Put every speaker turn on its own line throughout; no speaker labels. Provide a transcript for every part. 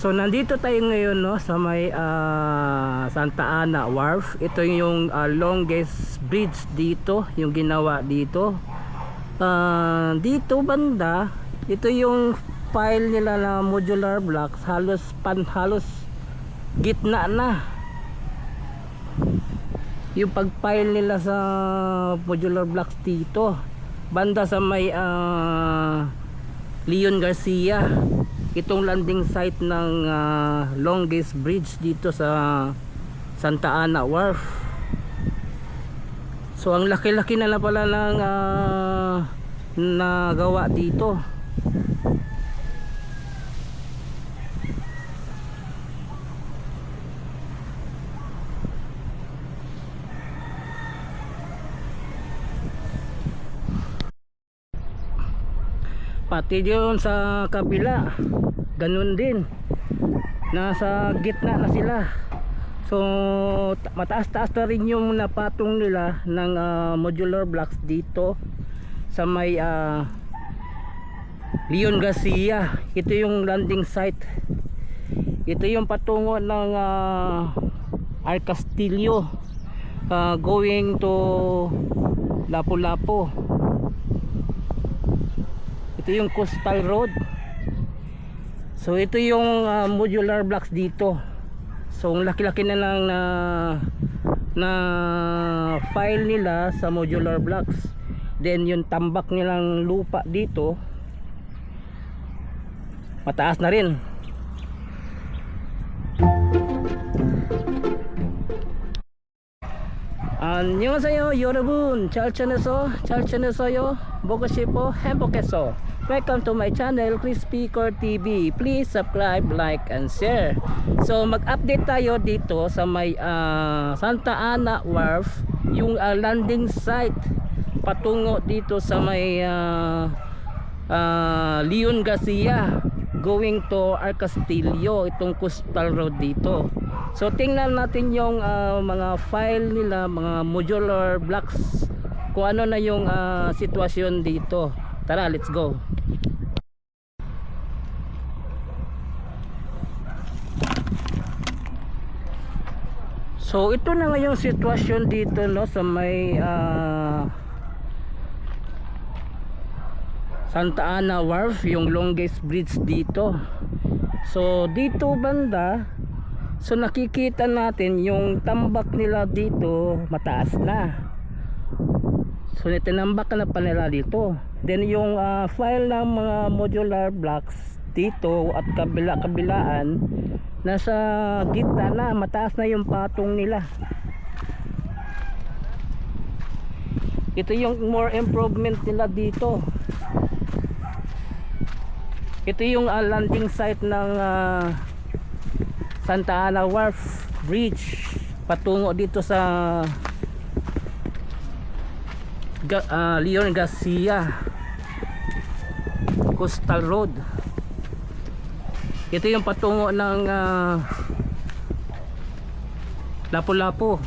So nandito tayo ngayon, no, sa may Santa Ana Wharf. Ito yung longest bridge dito, yung ginawa dito. Dito banda, ito yung file nila na modular blocks, halos gitna na. Yung pag-file nila sa modular blocks dito, banda sa may Leon Garcia. Itong landing site ng longest bridge dito sa Santa Ana Wharf. So ang laki-laki na pala ng nagawa dito. Pati yun sa kabila, ganun din, nasa gitna na sila. So mataas-taas na rin yung napatong nila ng modular blocks dito sa may Leon Garcia. Ito yung landing site, ito yung patungo ng Arcastillo, going to Lapu-Lapu. Ito yung coastal road. So ito yung modular blocks dito. So ang laki-laki na lang na file nila sa modular blocks. Then yung tambak nilang lupa dito, mataas na rin. 안녕하세요 여러분, 잘 지내세요? 보고 싶어 행복해서. Welcome to my channel, Crispy Core TV. Please subscribe, like, and share. So mag-update tayo dito sa may Santa Ana Wharf, yung landing site patungo dito sa may Leon Garcia, going to Arcastillo, itong coastal road dito. So tingnan natin yung mga file nila, mga modular blocks, kung ano na yung sitwasyon dito. Tara, let's go. So ito na nga yung sitwasyon dito, no, sa may Santa Ana Wharf, yung longest bridge dito. So dito banda, so nakikita natin yung tambak nila dito mataas na. So tinambak na pa nila dito. Then yung file ng mga modular blocks dito at kabila-kabilaan, nasa gitna na, mataas na yung patong nila. Ito yung more improvement nila dito. Ito yung landing site ng Santa Ana Wharf Bridge patungo dito sa Leon Garcia Coastal Road. Ito yung patungo ng Lapu-Lapu,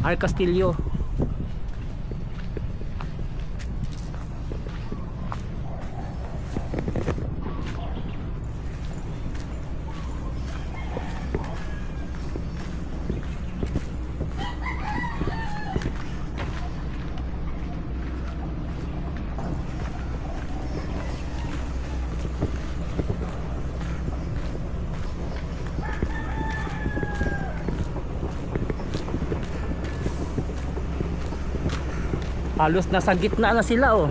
Arcastillo. Halos nasa gitna na sila, oh.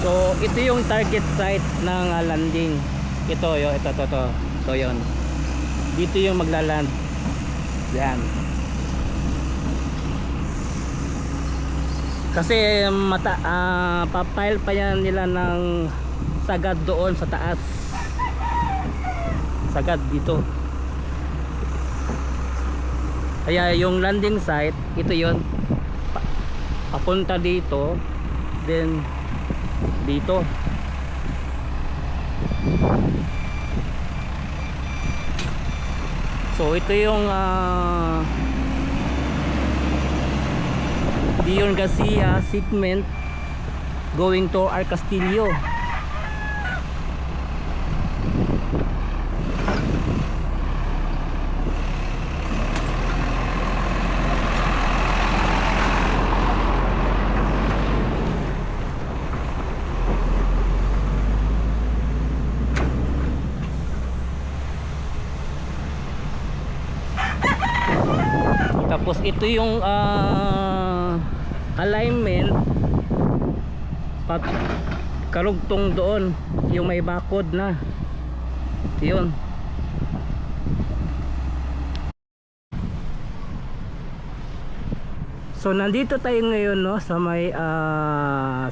So ito yung target site ng landing. Ito yun. Dito yung maglaland. Yan. Kasi papile pa yan nila ng sagad doon sa taas. Sagad dito. Kaya yung landing site, ito yon, papunta dito, then dito. So ito yung Leon Garcia segment going to Ar Castillo. Tapos ito yung alignment pat karugtong doon yung may bakod na yun. So nandito tayo ngayon, no, sa may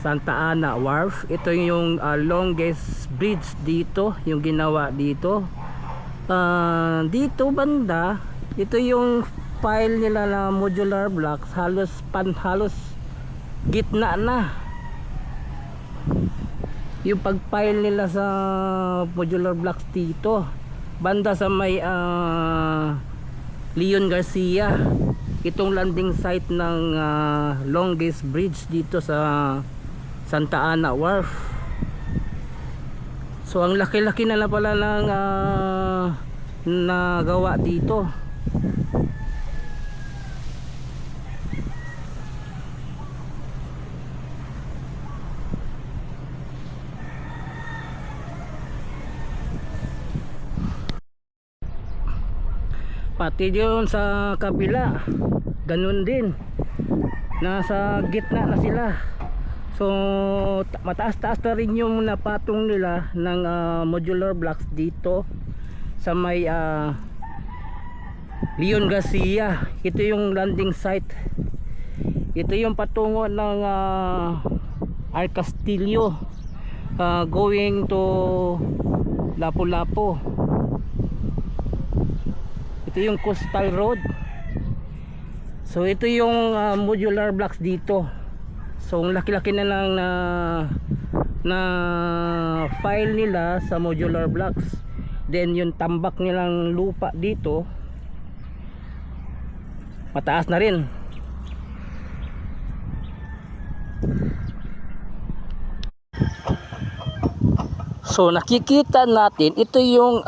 Santa Ana Wharf. Ito yung longest bridge dito, yung ginawa dito. Dito banda, ito yung file nila na modular blocks, halos gitna na yung pag-file nila sa modular blocks dito banda sa may Leon Garcia. Itong landing site ng longest bridge dito sa Santa Ana Wharf. So ang laki-laki na pala ng nagawa dito. Pati yun sa kabila ganun din, nasa gitna na sila. So mataas-taas na rin yung napatong nila ng modular blocks dito sa may Leon Garcia. Ito yung landing site, ito yung patungo ng Ar Castillo, going to Lapu-Lapu. Ito yung coastal road. So ito yung modular blocks dito. So ang laki-laki na lang na file nila sa modular blocks. Then yung tambak nilang lupa dito mataas na rin. So nakikita natin ito yung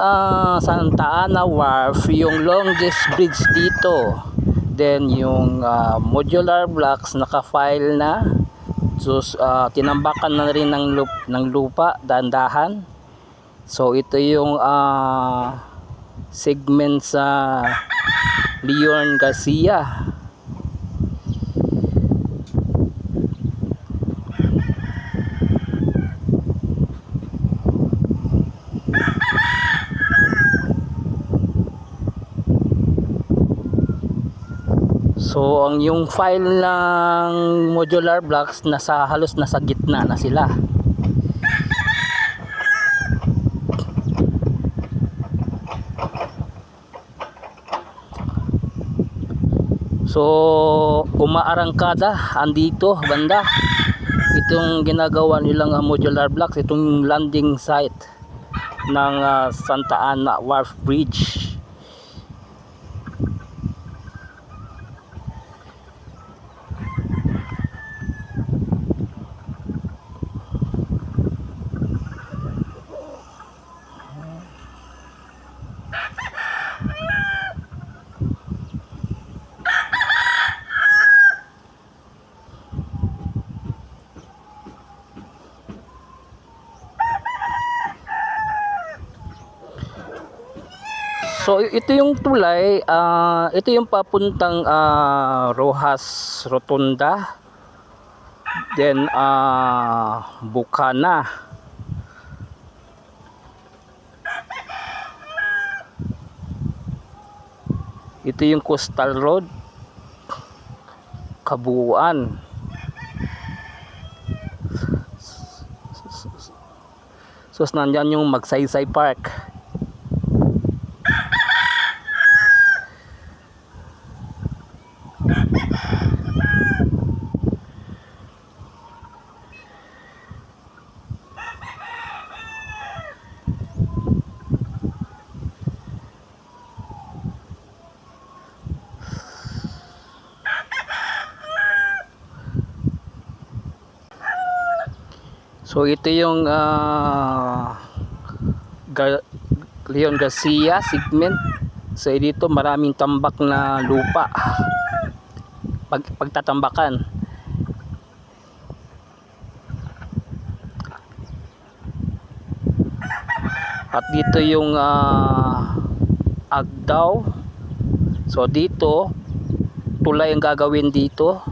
Santa Ana Wharf, yung longest bridge dito. Then yung modular blocks naka-file na. So tinambakan na rin ng lupa dahan-dahan. So ito yung segment sa Leon Garcia. So ang yung file ng modular blocks halos nasa gitna na sila. So umaarangkada andito banda itong ginagawa nilang modular blocks, itong landing site ng Santa Ana Wharf Bridge. So ito yung tulay, ito yung papuntang Rojas Rotunda, then Bukana. Ito yung coastal road, Kabuuan. So nandyan yung Magsaysay Park. So ito yung Leon Garcia segment. So dito maraming tambak na lupa pagtatambakan. At dito yung Agdao. So dito tulay ang gagawin dito.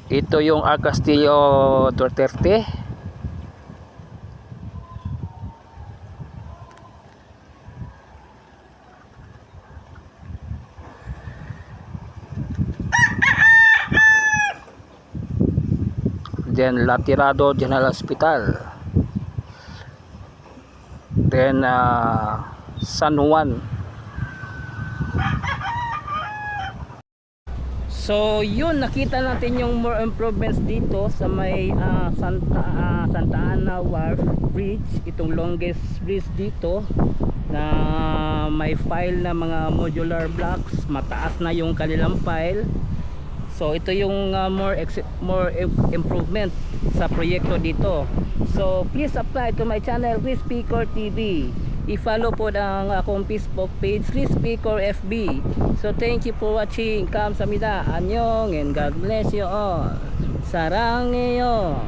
Ito yung R. Castillo Duterte. Then Latirado General Hospital. Then San Juan. So yun, nakita natin yung more improvements dito sa may Santa Ana Wharf Bridge, itong longest bridge dito na may file na mga modular blocks, mataas na yung kanilang file. So ito yung more improvement sa proyekto dito. So please apply to my channel Chris Picor TV. I-follow po ang akong Facebook page Chris Picor FB. So thank you for watching. Kamsahamnida. Annyeong and God bless you all. Sarangheyo.